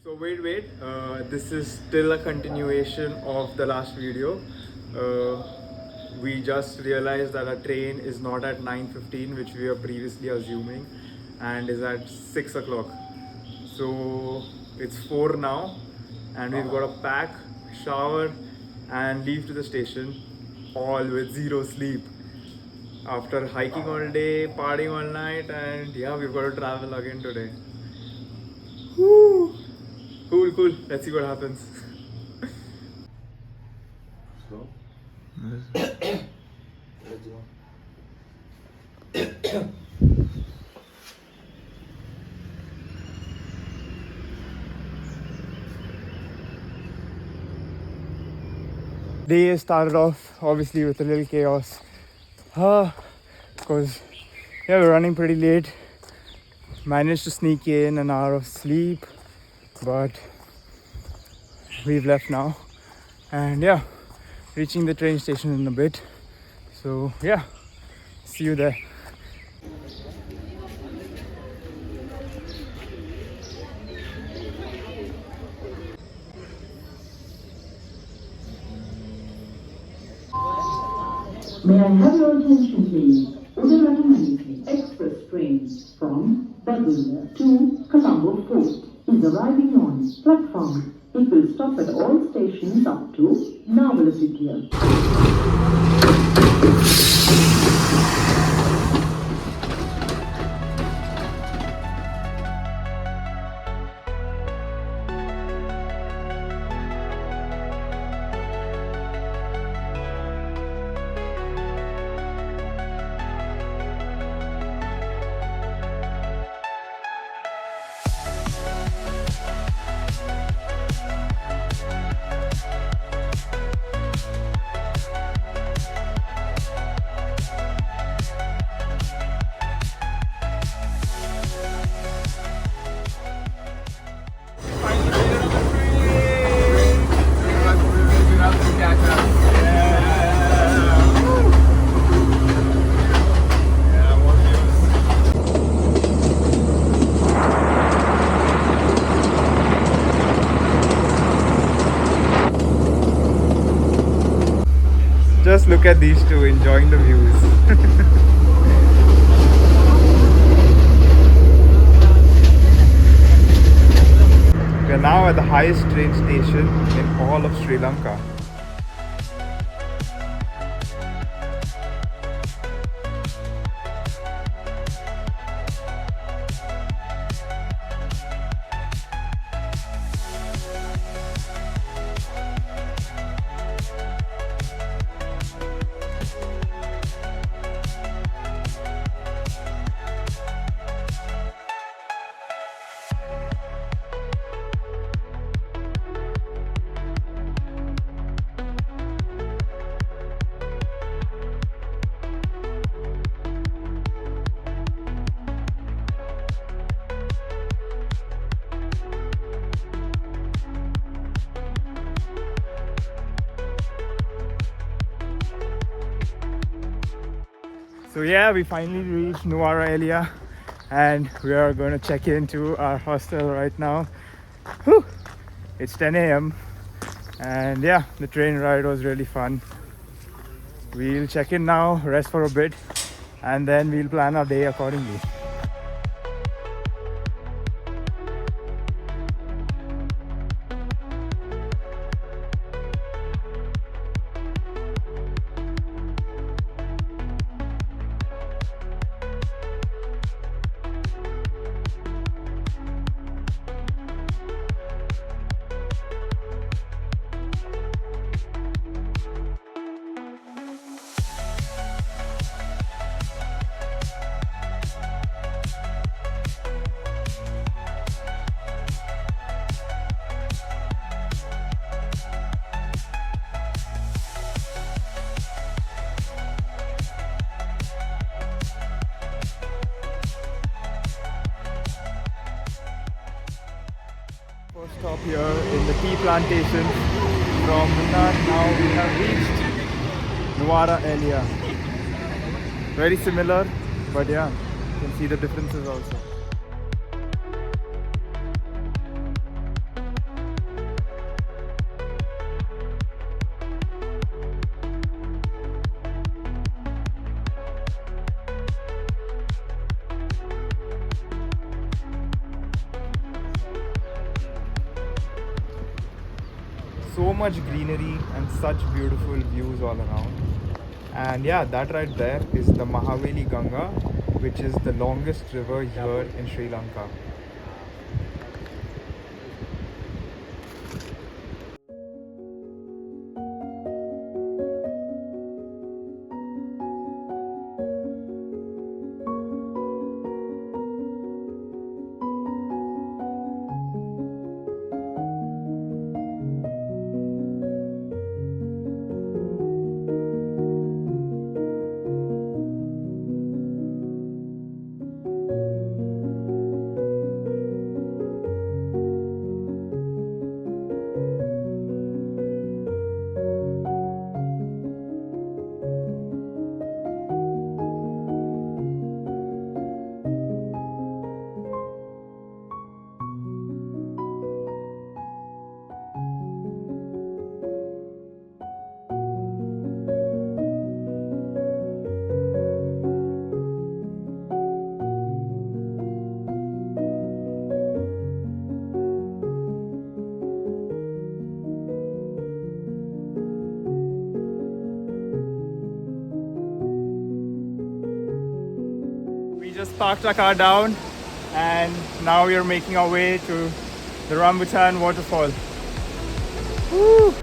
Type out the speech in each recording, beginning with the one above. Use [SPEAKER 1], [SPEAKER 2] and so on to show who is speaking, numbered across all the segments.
[SPEAKER 1] So wait. This is still a continuation of the last video. We just realized that our train is not at 9:15, which we were previously assuming, and is at 6 o'clock. So it's 4 now, and we've got to pack, shower, and leave to the station, all with zero sleep. After hiking all day, partying all night, and yeah, we've got to travel again today. Woo! Cool. Let's see what happens.
[SPEAKER 2] So, let's go.
[SPEAKER 1] Day started off obviously with a little chaos. Because yeah, we're running pretty late. Managed to sneak in an hour of sleep, but we've left now. And yeah, reaching the train station in a bit. So yeah, see you there.
[SPEAKER 3] May I have your attention please? Udaranamani Express train from Badula to Colombo Fort is arriving on platform. It will stop at all stations up to Nuwara Eliya. Just look at these two enjoying the views. We are now at the highest train station in all of Sri Lanka. So yeah, we finally reached Nuwara Eliya and we are going to check into our hostel right now. Whew. It's 10 a.m. and yeah, the train ride was really fun. We'll check in now, rest for a bit, and then we'll plan our day accordingly. First stop here in the tea plantation from Munnar. Now we have reached Nuwara Eliya. Very similar, but yeah, you can see the differences also. so much greenery and such beautiful views all around. And yeah, that right there is the Mahaveli Ganga, which is the longest river here in Sri Lanka. We just parked our car down and now we are making our way to the Rambutan waterfall. Woo!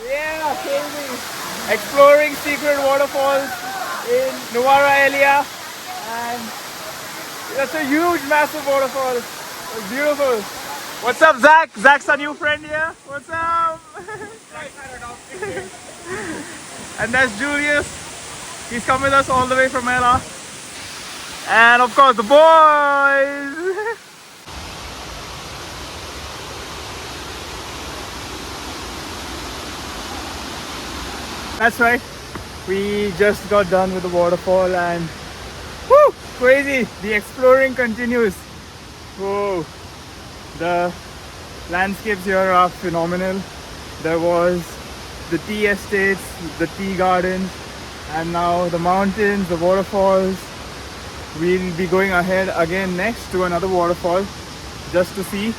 [SPEAKER 3] Yeah, crazy. Exploring secret waterfalls in Nuwara Eliya, and that's a huge, massive waterfall. It's beautiful. What's up, Zach? Zach's our new friend here. What's up? And that's Julius. He's come with us all the way from Ella. And of course, the boys. That's right. We just got done with the waterfall and whoo, crazy. The exploring continues. Whoa. The landscapes here are phenomenal. There was the tea estates, the tea gardens, and now the mountains, the waterfalls. We'll be going ahead again next to another waterfall just to see,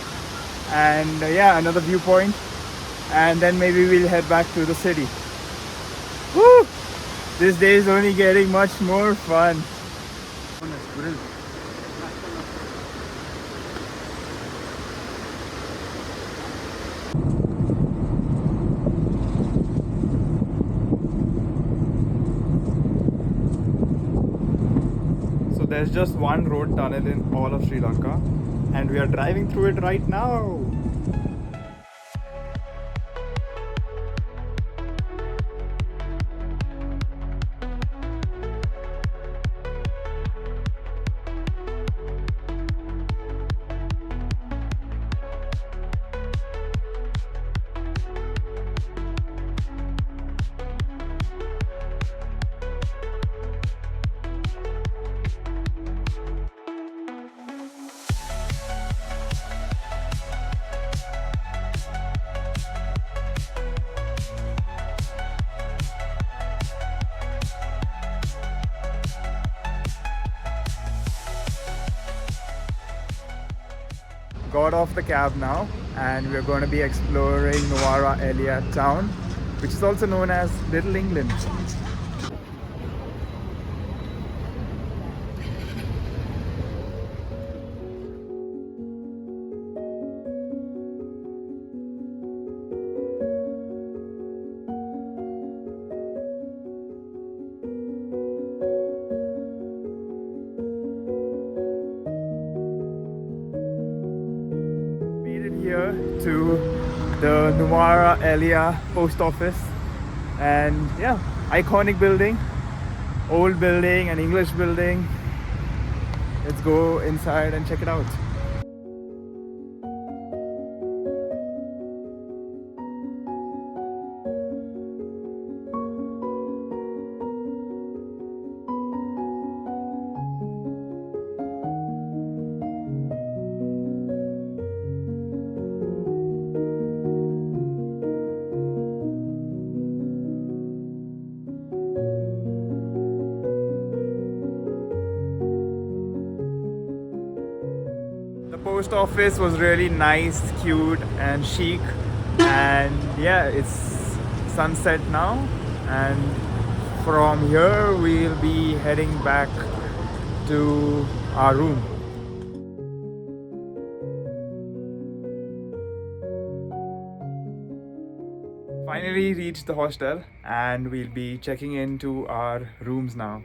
[SPEAKER 3] and yeah, another viewpoint, and then maybe we'll head back to the city. Woo! This day is only getting much more fun. So there's just one road tunnel in all of Sri Lanka, and we are driving through it right now. Got off the cab now and we're going to be exploring Nuwara Eliya town, which is also known as Little England. Here to the Nuwara Eliya post office, and yeah, iconic building, old building, an English building. Let's go inside and check it out.
[SPEAKER 1] post office was really nice, cute, and chic. And yeah, it's sunset now, and from here we'll be heading back to our room. Finally reached the hostel, and we'll be checking into our rooms now.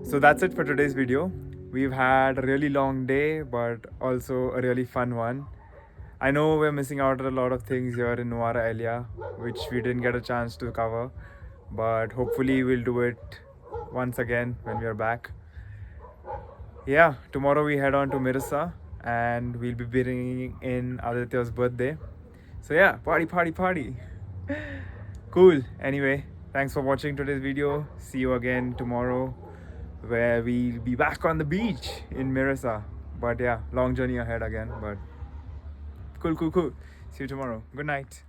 [SPEAKER 1] So that's it for today's video. We've had a really long day, but also a really fun one. I know we're missing out on a lot of things here in Nuwara Eliya, which we didn't get a chance to cover, but hopefully we'll do it once again when we are back. Yeah, tomorrow we head on to Mirasa, and we'll be bringing in Aditya's birthday. So yeah, party, party, party. Cool. Anyway, thanks for watching today's video. See you again tomorrow, where we'll be back on the beach in Mirasa. But yeah, long journey ahead again, but cool. See you tomorrow. Good night.